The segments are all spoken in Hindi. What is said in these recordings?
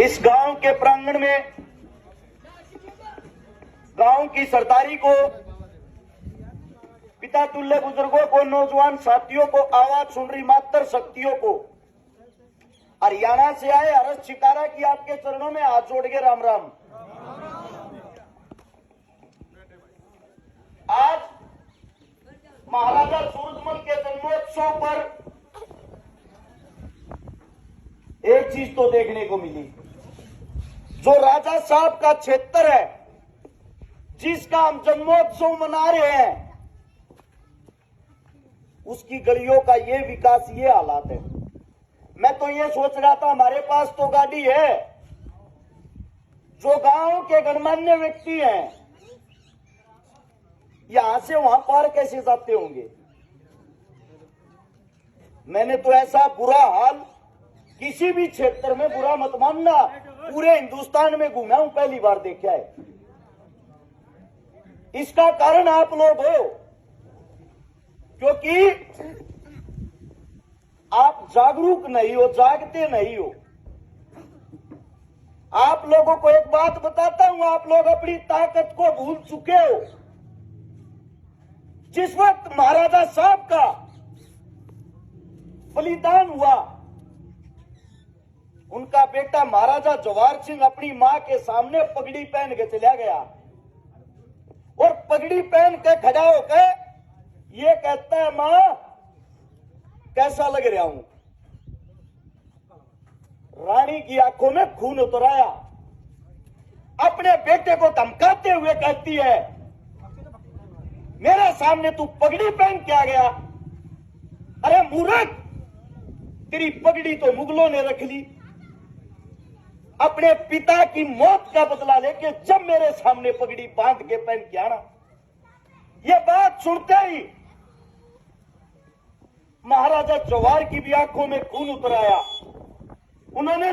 इस गांव के प्रांगण में गांव की सरदारी को, पिता तुल्य बुजुर्गों को, नौजवान साथियों को, आवाज सुन रही मात्र शक्तियों को, हरियाणा से आए हर्ष शिकारा की आपके चरणों में हाथ जोड़ के राम राम। आज महाराजा सूरजमल के जन्मोत्सव पर एक चीज तो देखने को मिली, जो राजा साहब का क्षेत्र है जिसका हम जन्मोत्सव मना रहे हैं, उसकी गलियों का ये विकास, ये हालात है। मैं तो ये सोच रहा था, हमारे पास तो गाड़ी है, जो गांव के गणमान्य व्यक्ति हैं यहां से वहां पार कैसे जाते होंगे। मैंने तो ऐसा बुरा हाल किसी भी क्षेत्र में, बुरा मत मानना, पूरे हिंदुस्तान में घूमा हूं, पहली बार देखा है। इसका कारण आप लोग हो, क्योंकि आप जागरूक नहीं हो, जागते नहीं हो। आप लोगों को एक बात बताता हूं, आप लोग अपनी ताकत को भूल चुके हो। जिस वक्त महाराजा साहब का बलिदान हुआ, उनका बेटा महाराजा जवाहर सिंह अपनी मां के सामने पगड़ी पहन के चला गया और पगड़ी पहन के खड़ा होकर ये कहता है, मां कैसा लग रहा हूं। रानी की आंखों में खून उतर आया। अपने बेटे को धमकाते हुए कहती है, मेरे सामने तू पगड़ी पहन के आ गया। अरे मूर्ख, तेरी पगड़ी तो मुगलों ने रख ली। अपने पिता की मौत का बदला लेके जब मेरे सामने पगड़ी बांध के पहन के आना। ये बात सुनते ही महाराजा जवाहर की भी आंखों में खून उतर आया। उन्होंने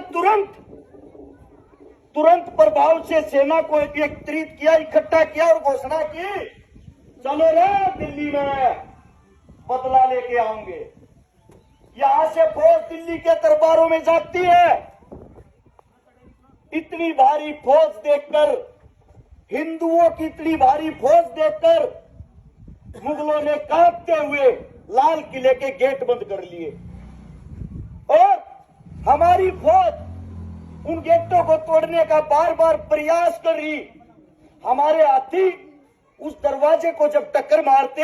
तुरंत प्रभाव से सेना को एकत्रित किया, इकट्ठा किया और घोषणा की, चलो रे दिल्ली में बदला लेके आऊंगे। यहां से फौज दिल्ली के दरबारों में जाती है। इतनी भारी फौज देखकर, हिंदुओं की इतनी भारी फौज देखकर मुगलों ने कांपते हुए लाल किले के गेट बंद कर लिए और हमारी फौज उन गेटों को तोड़ने का बार बार प्रयास कर रही। हमारे हाथी उस दरवाजे को जब टक्कर मारते,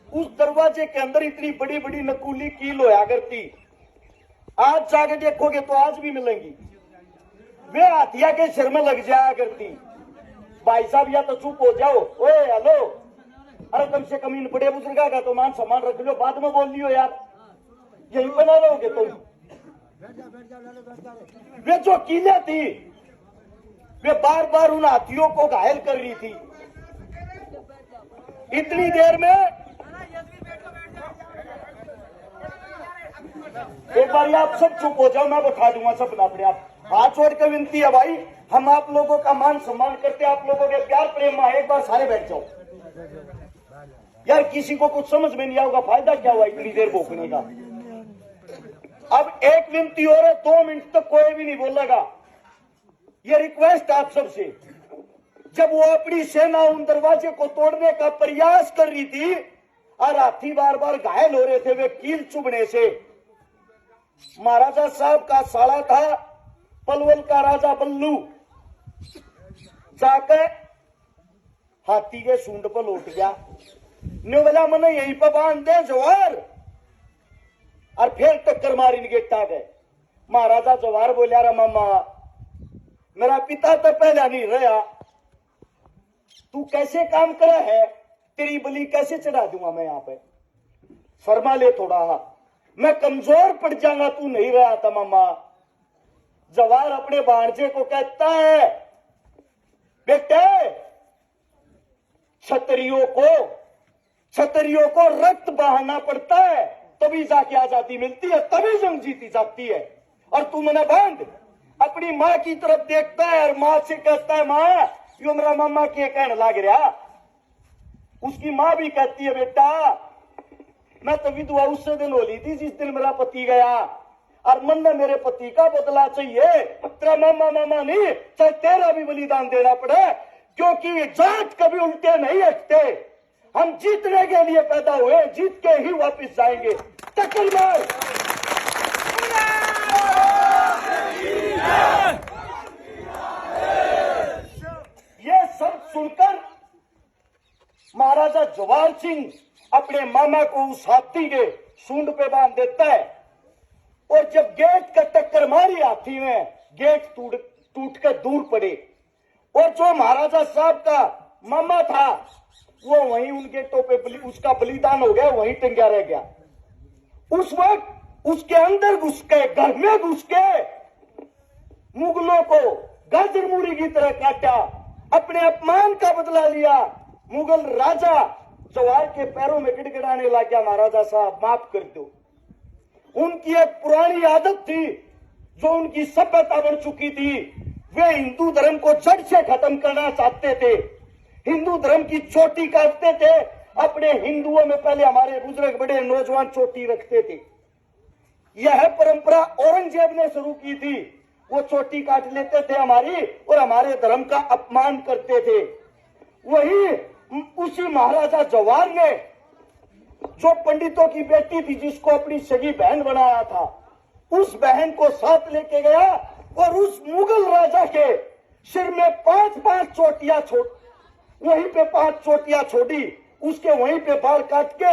उस दरवाजे के अंदर इतनी बड़ी बड़ी नकूली कील होया करती। आज जाके देखोगे तो आज भी मिलेंगी। वे हाथिया के सिर में लग जाया करती। भाई साहब या तो चुप हो जाओ। ओए हेलो, अरे कम से कम इन बड़े बुजुर्गा का तो मान सम्मान रख लो, बाद में बोल लियो यार, यही बना रहोगे तुम। वे जो कीलें थी वे बार बार उन हाथियों को घायल कर रही थी। इतनी देर में एक बार आप सब चुप हो जाओ, मैं बता दूंगा सब अपने आप। हाथ छोड़ कर विनती है भाई, हम आप लोगों का मान सम्मान करते, आप लोगों के प्यार प्रेम में एक बार सारे बैठ जाओ यार। किसी को कुछ समझ में नहीं आएगा, फायदा क्या हुआ इतनी देर भोंकने का। अब एक विनती और है, 2 मिनट तक कोई भी नहीं बोलेगा। ये रिक्वेस्ट आप सबसे। जब वो अपनी सेना उन दरवाजे को तोड़ने का प्रयास कर रही थी और हाथी बार बार घायल हो रहे थे वे कील चुभने से, महाराजा साहब का साला था पलवल का राजा बल्लू, जाकर हाथी के सूंड पर लौट गया। बोला मैंने यहीं पर बांध दे जवाहर, और फिर टक्कर मारी गेट आ गए। महाराजा जवाहर बोलिया, रे मामा मेरा पिता तो पहला नहीं रहा, तू कैसे काम करे है, तेरी बलि कैसे चढ़ा दूंगा मैं यहाँ पे। शर्मा ले थोड़ा, मैं कमजोर पड़ जाऊंगा, तू नहीं रहा था मामा। जवाहर अपने भांजे को कहता है, बेटे क्षत्रियों को रक्त बहाना पड़ता है, तभी जाके आजादी मिलती है, तभी जंग जीती जाती है। और तू मैंने बांध अपनी मां की तरफ देखता है और मां से कहता है, मां यो मेरा मामा के कहने लग रहा। उसकी मां भी कहती है, बेटा मैं तो विधवा उससे दिन होली थी जिस दिन मेरा पति गया, और मन में मेरे पति का बदला चाहिए, तेरा मामा मामा नहीं, चाहे तेरा भी बलिदान देना पड़े, क्योंकि ये जाट कभी उल्टे नहीं हटते। हम जीतने के लिए पैदा हुए, जीत के ही वापस जाएंगे। टक्कर मार। ये सब सुनकर महाराजा जवाहर सिंह अपने मामा को उस हाथी के सूंड पे बांध देता है, और जब गेट का टक्कर मारी हाथी में, गेट टूट कर दूर पड़े, और जो महाराजा साहब का मामा था वो वहीं उन गेटों पे उसका बलिदान हो गया, वहीं टंगा रह गया। उस वक्त उसके अंदर घुस के, घर में घुस के मुगलों को गाजर मूली की तरह काटा, अपने अपमान का बदला लिया। मुगल राजा जवाहर के पैरों में गिड़गिड़ाने लग गया, महाराजा साहब माफ कर दो। उनकी एक पुरानी आदत थी, जो उनकी सभ्यता बन चुकी थी, वे हिंदू धर्म को जड़ से खत्म करना चाहते थे, हिंदू धर्म की चोटी काटते थे। अपने हिंदुओं में पहले हमारे बुजुर्ग बड़े नौजवान चोटी रखते थे, यह परंपरा औरंगजेब ने शुरू की थी। वो चोटी काट लेते थे हमारी, और हमारे धर्म का अपमान करते थे। वही उसी महाराजा जवाहर ने, जो पंडितों की बेटी थी, जिसको अपनी सगी बहन बनाया था, उस बहन को साथ लेके गया और उस मुगल राजा के सिर में 5-5 चोटियां वहीं पे 5 चोटियां छोड़ी, उसके वहीं पे बाल काट के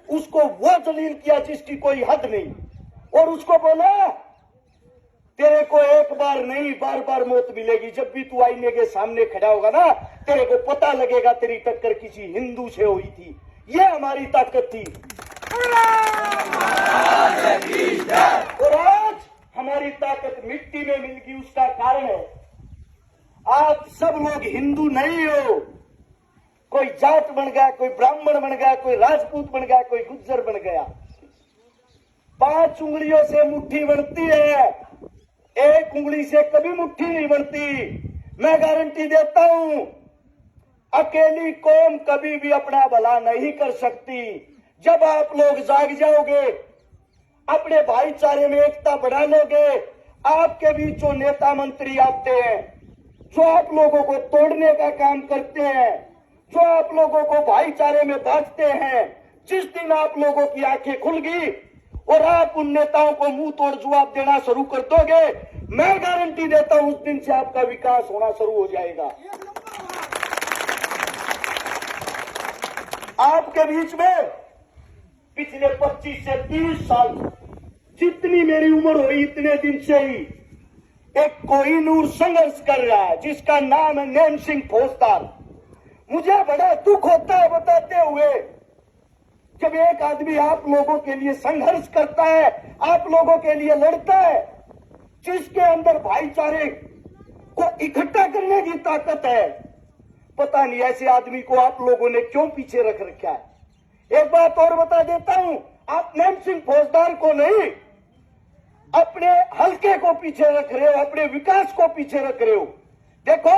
उसको वो जलील किया जिसकी कोई हद नहीं, और उसको बोला तेरे को एक बार नहीं बार बार मौत मिलेगी। जब भी तू आईने के सामने खड़ा होगा ना, तेरे को पता लगेगा तेरी टक्कर किसी हिंदू से हुई थी। ये हमारी ताकत थी, और आज हमारी ताकत मिट्टी में मिल गई। उसका कारण है आप सब लोग हिंदू नहीं हो। कोई जाट बन गया, कोई ब्राह्मण बन गया, कोई राजपूत बन गया, कोई गुज्जर बन गया। 5 उंगलियों से मुट्ठी बनती है, एक उंगली से कभी मुट्ठी नहीं बनती। मैं गारंटी देता हूं, अकेली कौम कभी भी अपना भला नहीं कर सकती। जब आप लोग जाग जाओगे, अपने भाईचारे में एकता बढ़ा लोगे, आपके बीच जो नेता मंत्री आते हैं, जो आप लोगों को तोड़ने का काम करते हैं, जो आप लोगों को भाईचारे में बांटते हैं, जिस दिन आप लोगों की आंखें खुल गई और आप उन नेताओं को मुंह तोड़ जवाब देना शुरू कर दोगे, मैं गारंटी देता हूं उस दिन से आपका विकास होना शुरू हो जाएगा। आपके बीच में पिछले 25 से 30 साल, जितनी मेरी उम्र हुई इतने दिन से ही एक कोहिनूर संघर्ष कर रहा है, जिसका नाम है नैन सिंह फौजदार। मुझे बड़ा दुख होता है बताते हुए, जब एक आदमी आप लोगों के लिए संघर्ष करता है, आप लोगों के लिए लड़ता है, जिसके अंदर भाईचारे को इकट्ठा करने की ताकत है, पता नहीं ऐसे आदमी को आप लोगों ने क्यों पीछे रख रखा है। एक बात और बता देता हूं, आप नैन सिंह फौजदार को नहीं, अपने हल्के को पीछे रख रहे हो, अपने विकास को पीछे रख रहे हो। देखो,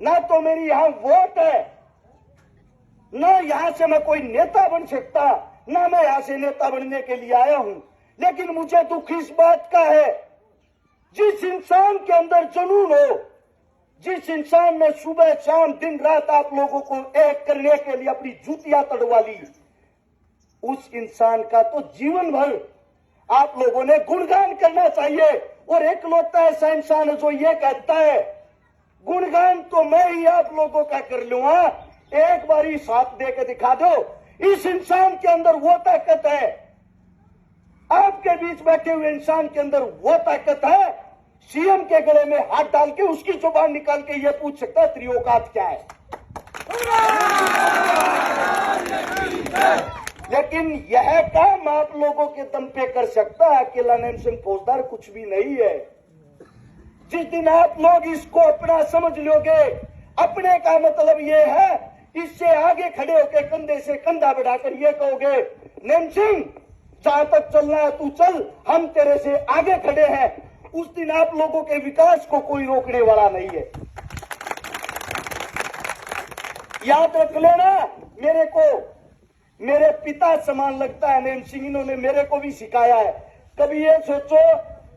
ना तो मेरी यहां वोट है, ना यहां से मैं कोई नेता बन सकता, ना मैं यहां से नेता बनने के लिए आया हूं, लेकिन मुझे दुख इस बात का है, जिस इंसान के अंदर जुनून हो, जिस इंसान ने सुबह शाम दिन रात आप लोगों को एक करने के लिए अपनी जूतियां तड़वा ली, उस इंसान का तो जीवन भर आप लोगों ने गुणगान करना चाहिए। और एकलौता ऐसा इंसान है जो ये कहता है, गुणगान तो मैं ही आप लोगों का कर लूंगा, एक बारी साथ देकर दिखा दो। इस इंसान के अंदर वो ताकत है, आपके बीच बैठे हुए इंसान के अंदर वो ताकत है, सीएम के गले में हाथ डाल के उसकी जुबान निकाल के ये पूछ सकता है तेरी औकात क्या है। लेकिन यह काम आप लोगों के दम पे कर सकता है, अकेला नैन सिंह फौजदार कुछ भी नहीं है। जिस दिन आप लोग इसको अपना समझ लोगे, अपने का मतलब ये है, इससे आगे खड़े होकर कंधे से कंधा बढ़ाकर ये कहोगे, नैन सिंह जहां तक चलना है तू चल, हम तेरे से आगे खड़े हैं, उस दिन आप लोगों के विकास को कोई रोकने वाला नहीं है। याद रख लेना, मेरे को मेरे पिता समान लगता है नैन सिंह, इन्होंने मेरे को भी सिखाया है। कभी ये सोचो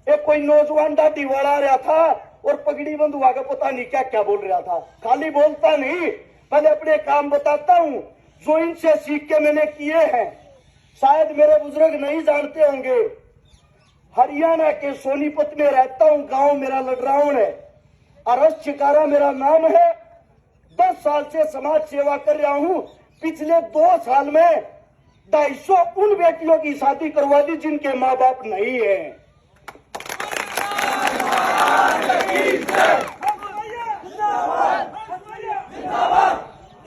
एक कोई नौजवान दाढ़ी वाला रहा था और पगड़ी बंधुआ का पता नहीं क्या क्या बोल रहा था। खाली बोलता नहीं, पहले अपने काम बताता हूँ जो इनसे सीख के मैंने किए हैं। शायद मेरे बुजुर्ग नहीं जानते होंगे, हरियाणा के सोनीपत में रहता हूँ, गांव मेरा लडराउन है, अरस चिकारा मेरा नाम है। 10 साल से समाज सेवा कर रहा हूँ। पिछले 2 साल में 250 उन बेटियों की शादी करवा दी जिनके माँ बाप नहीं है।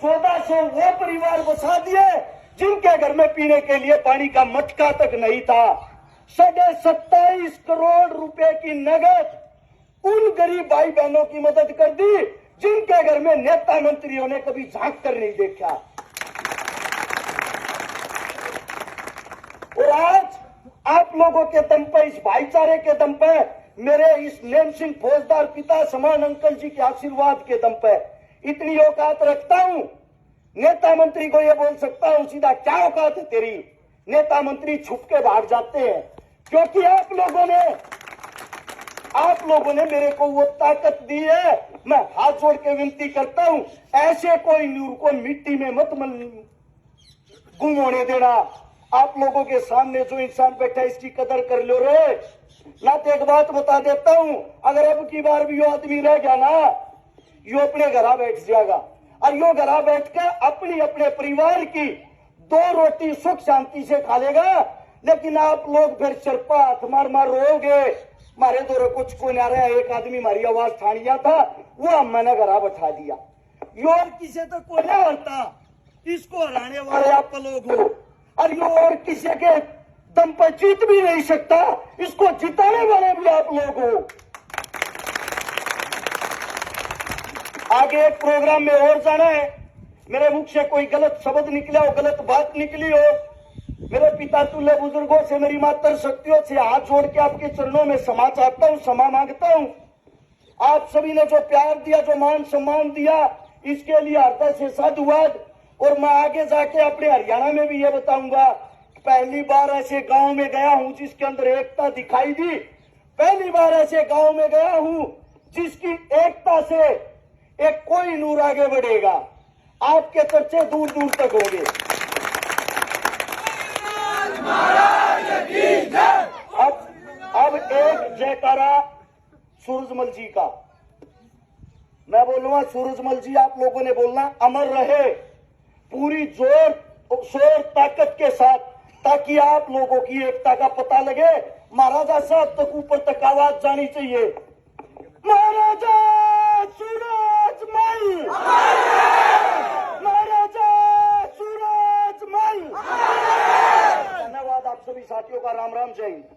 1400 वो परिवार बसा दिए जिनके घर में पीने के लिए पानी का मटका तक नहीं था। 27.5 करोड़ रुपए की नगद उन गरीब भाई बहनों की मदद कर दी जिनके घर में नेता मंत्रियों ने कभी झांक कर नहीं देखा। और आज आप लोगों के दम पर, इस भाईचारे के दम पर, मेरे इस नेम सिंह फौजदार पिता समान अंकल जी के आशीर्वाद के दम पर इतनी औकात रखता हूं, नेता मंत्री को यह बोल सकता हूं सीधा, क्या औकात है तेरी। नेता मंत्री छुप के भाग जाते हैं क्योंकि आप लोगों ने मेरे को वो ताकत दी है। मैं हाथ जोड़ के विनती करता हूं, ऐसे कोई नूर को मिट्टी में मत गुम होने देना। आप लोगों के सामने जो इंसान बैठा है इसकी कदर कर लो रे। ना तो एक बात बता देता हूं, अगर अब की बार भी यो आदमी रह गया ना, यो अपने घर बैठ जाएगा और यो घर बैठकर अपने परिवार की 2 रोटी सुख शांति से खा लेगा। लेकिन आप लोग फिर सिरपा हाथ मार मार रोगे, मारे दो कुछ को ना रहा। एक आदमी मारी आवाज ठानिया था, वो मैंने घर बैठा दिया। यो और किसी तो को नहीं हरता, इसको हराने वाले आप लोग हो। और यो और किसी के दम पर जीत भी नहीं सकता, इसको जिताने वाले भी आप लोग हो। आगे एक प्रोग्राम में और जाना है, मेरे मुख से कोई गलत शब्द निकला हो, गलत बात निकली हो, मेरे पिता तुल्य बुजुर्गों से, मेरी मातर शक्तियों से हाथ जोड़ के आपके चरणों में क्षमा चाहता हूं, क्षमा मांगता हूं। आप सभी ने जो प्यार दिया, जो मान सम्मान दिया, इसके लिए हृदय से साधुवाद। और मैं आगे जाके अपने हरियाणा में भी ये बताऊंगा, पहली बार ऐसे गांव में गया हूं जिसके अंदर एकता दिखाई दी। पहली बार ऐसे गांव में गया हूं जिसकी एकता से एक कोई नूर आगे बढ़ेगा। आपके चर्चे दूर दूर तक होंगे। अब एक जयकारा सूरजमल जी का मैं बोलूंगा। सूरजमल जी आप लोगों ने बोलना, अमर रहे पूरी जोर शोर ताकत के साथ, ताकि आप लोगों की एकता का पता लगे। महाराजा साहब तक ऊपर तक आवाज जानी चाहिए। महाराजा सूरजमल, महाराजा सूरजमल। धन्यवाद आप सभी साथियों का। राम राम, जय हिंद।